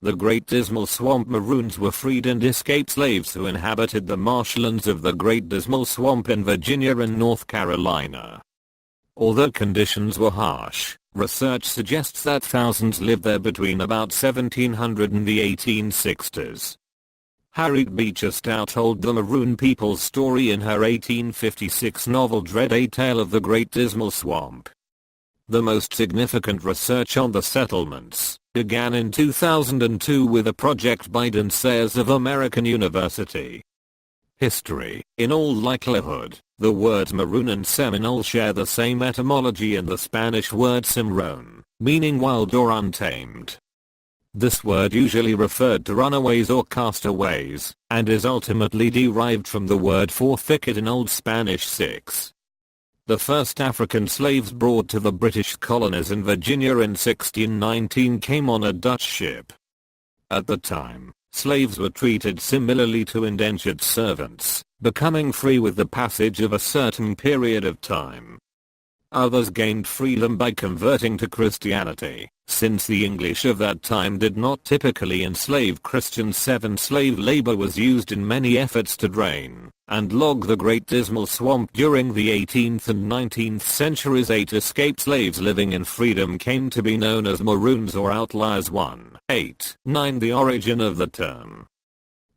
The Great Dismal Swamp Maroons were freed and escaped slaves who inhabited the marshlands of the Great Dismal Swamp in Virginia and North Carolina. Although conditions were harsh, research suggests that thousands lived there between about 1700 and the 1860s. Harriett Beecher Stowe told the Maroon people's story in her 1856 novel Dred, A Tale of the Great Dismal Swamp. The most significant research on the settlements began in 2002 with a project by Dan Sayers of American University. History. In all likelihood, the words maroon and Seminole share the same etymology in the Spanish word cimarron, meaning wild or untamed. This word usually referred to runaways or castaways, and is ultimately derived from the word for thicket in Old Spanish six. The first African slaves brought to the British colonies in Virginia in 1619 came on a Dutch ship. At the time, slaves were treated similarly to indentured servants, becoming free with the passage of a certain period of time. Others gained freedom by converting to Christianity, since the English of that time did not typically enslave Christians. Slave labor was used in many efforts to drain and log the Great Dismal Swamp during the 18th and 19th centuries. 8 escaped slaves living in freedom came to be known as Maroons or outliers. 1.8.9 The origin of the term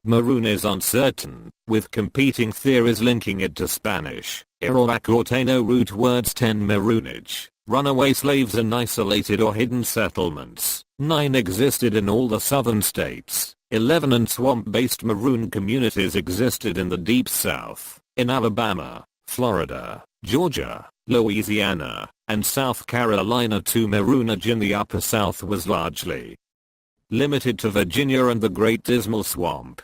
maroon is uncertain, with competing theories linking it to Spanish, Arawak or Taino root words. 10 Maroonage, runaway slaves and isolated or hidden settlements. 9 existed in all the southern states. 11 and swamp-based maroon communities existed in the Deep South, in Alabama, Florida, Georgia, Louisiana, and South Carolina. 2 Maroonage in the Upper South was largely limited to Virginia and the Great Dismal Swamp.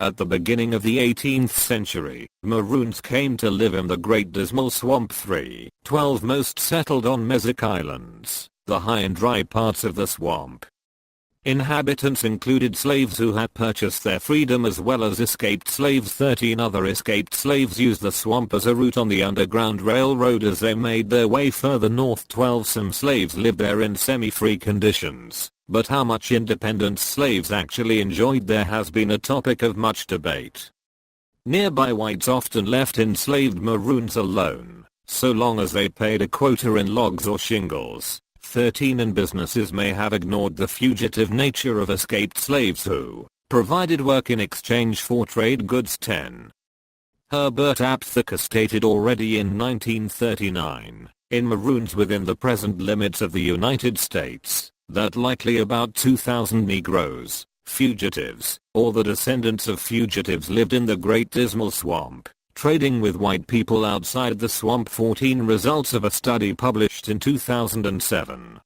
At the beginning of the 18th century, Maroons came to live in the Great Dismal Swamp. 3.12 Most settled on Mesic Islands, the high and dry parts of the swamp. Inhabitants included slaves who had purchased their freedom as well as escaped slaves. 13 other escaped slaves used the swamp as a route on the Underground Railroad as they made their way further north. 12 Some slaves lived there in semi-free conditions, but how much independence slaves actually enjoyed there has been a topic of much debate. Nearby whites often left enslaved Maroons alone, so long as they paid a quota in logs or shingles. 13 And businesses may have ignored the fugitive nature of escaped slaves who provided work in exchange for trade goods. 10. Herbert Aptheker stated already in 1939, in Maroons within the present limits of the United States, that likely about 2,000 Negroes, fugitives, or the descendants of fugitives lived in the Great Dismal Swamp, trading with white people outside the swamp. 14 Results of a study published in 2007.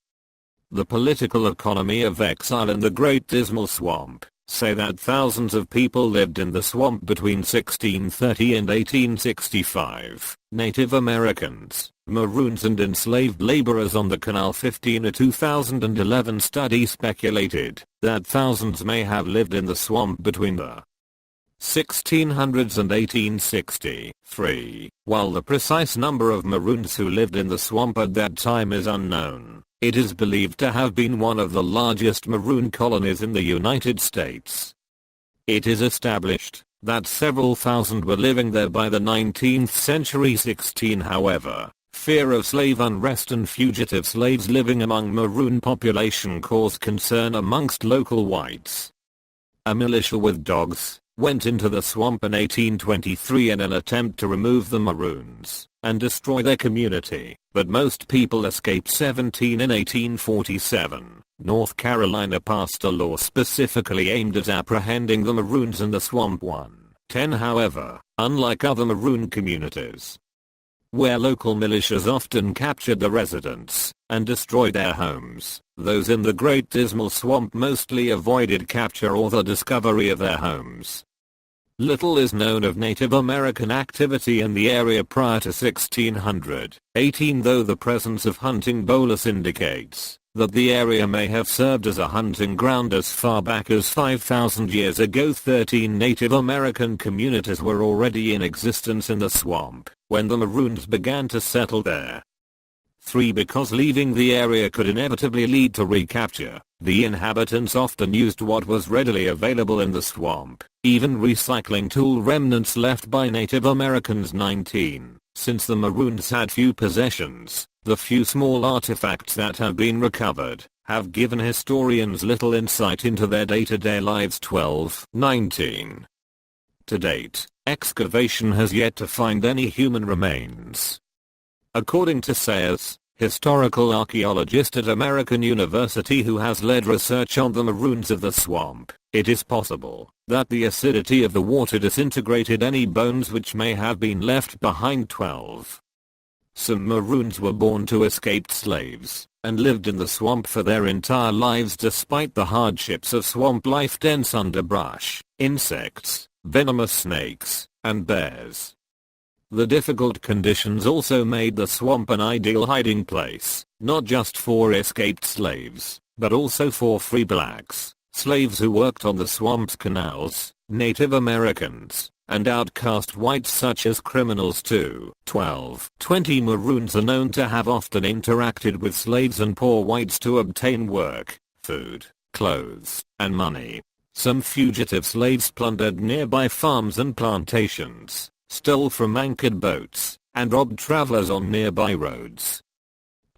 The political economy of exile in the Great Dismal Swamp say that thousands of people lived in the swamp between 1630 and 1865. Native Americans, Maroons and enslaved laborers on the canal. 15 A 2011 study speculated that thousands may have lived in the swamp between the 1600s and 1863. While the precise number of Maroons who lived in the swamp at that time is unknown, it is believed to have been one of the largest Maroon colonies in the United States. It is established that several thousand were living there by the 19th century. 16 However, fear of slave unrest and fugitive slaves living among Maroon population caused concern amongst local whites. A militia with dogs went into the swamp in 1823 in an attempt to remove the Maroons and destroy their community, but most people escaped. 17 In 1847, North Carolina passed a law specifically aimed at apprehending the Maroons in the swamp. 10 However, unlike other Maroon communities, where local militias often captured the residents and destroyed their homes, those in the Great Dismal Swamp mostly avoided capture or the discovery of their homes. Little is known of Native American activity in the area prior to 1600. 18 Though the presence of hunting bolus indicates that the area may have served as a hunting ground as far back as 5,000 years ago. 13 Native American communities were already in existence in the swamp when the Maroons began to settle there. 3. Because leaving the area could inevitably lead to recapture, the inhabitants often used what was readily available in the swamp, even recycling tool remnants left by Native Americans. 19. Since the Maroons had few possessions, the few small artifacts that have been recovered have given historians little insight into their day-to-day lives. 12. 19. To date, excavation has yet to find any human remains. According to Sayers, historical archaeologist at American University who has led research on the Maroons of the swamp, it is possible that the acidity of the water disintegrated any bones which may have been left behind. 12. Some Maroons were born to escaped slaves and lived in the swamp for their entire lives despite the hardships of swamp life: dense underbrush, insects, venomous snakes, and bears. The difficult conditions also made the swamp an ideal hiding place, not just for escaped slaves, but also for free blacks, slaves who worked on the swamp's canals, Native Americans, and outcast whites such as criminals too. 12. 20 Maroons are known to have often interacted with slaves and poor whites to obtain work, food, clothes, and money. Some fugitive slaves plundered nearby farms and plantations, stole from anchored boats, and robbed travelers on nearby roads.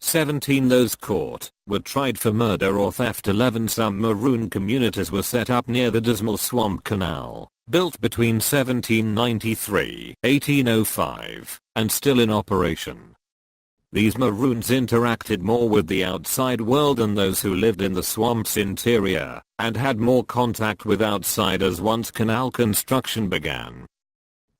17 Those caught were tried for murder or theft. 11 Some Maroon communities were set up near the Dismal Swamp Canal, built between 1793-1805, and still in operation. These Maroons interacted more with the outside world than those who lived in the swamp's interior, and had more contact with outsiders once canal construction began.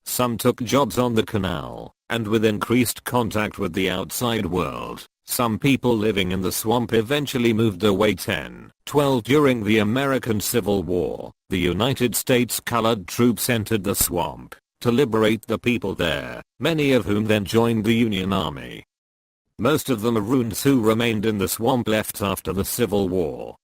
Some took jobs on the canal, and with increased contact with the outside world, some people living in the swamp eventually moved away. 10. 12 During the American Civil War, the United States colored troops entered the swamp to liberate the people there, many of whom then joined the Union Army. Most of the Maroons who remained in the swamp left after the Civil War,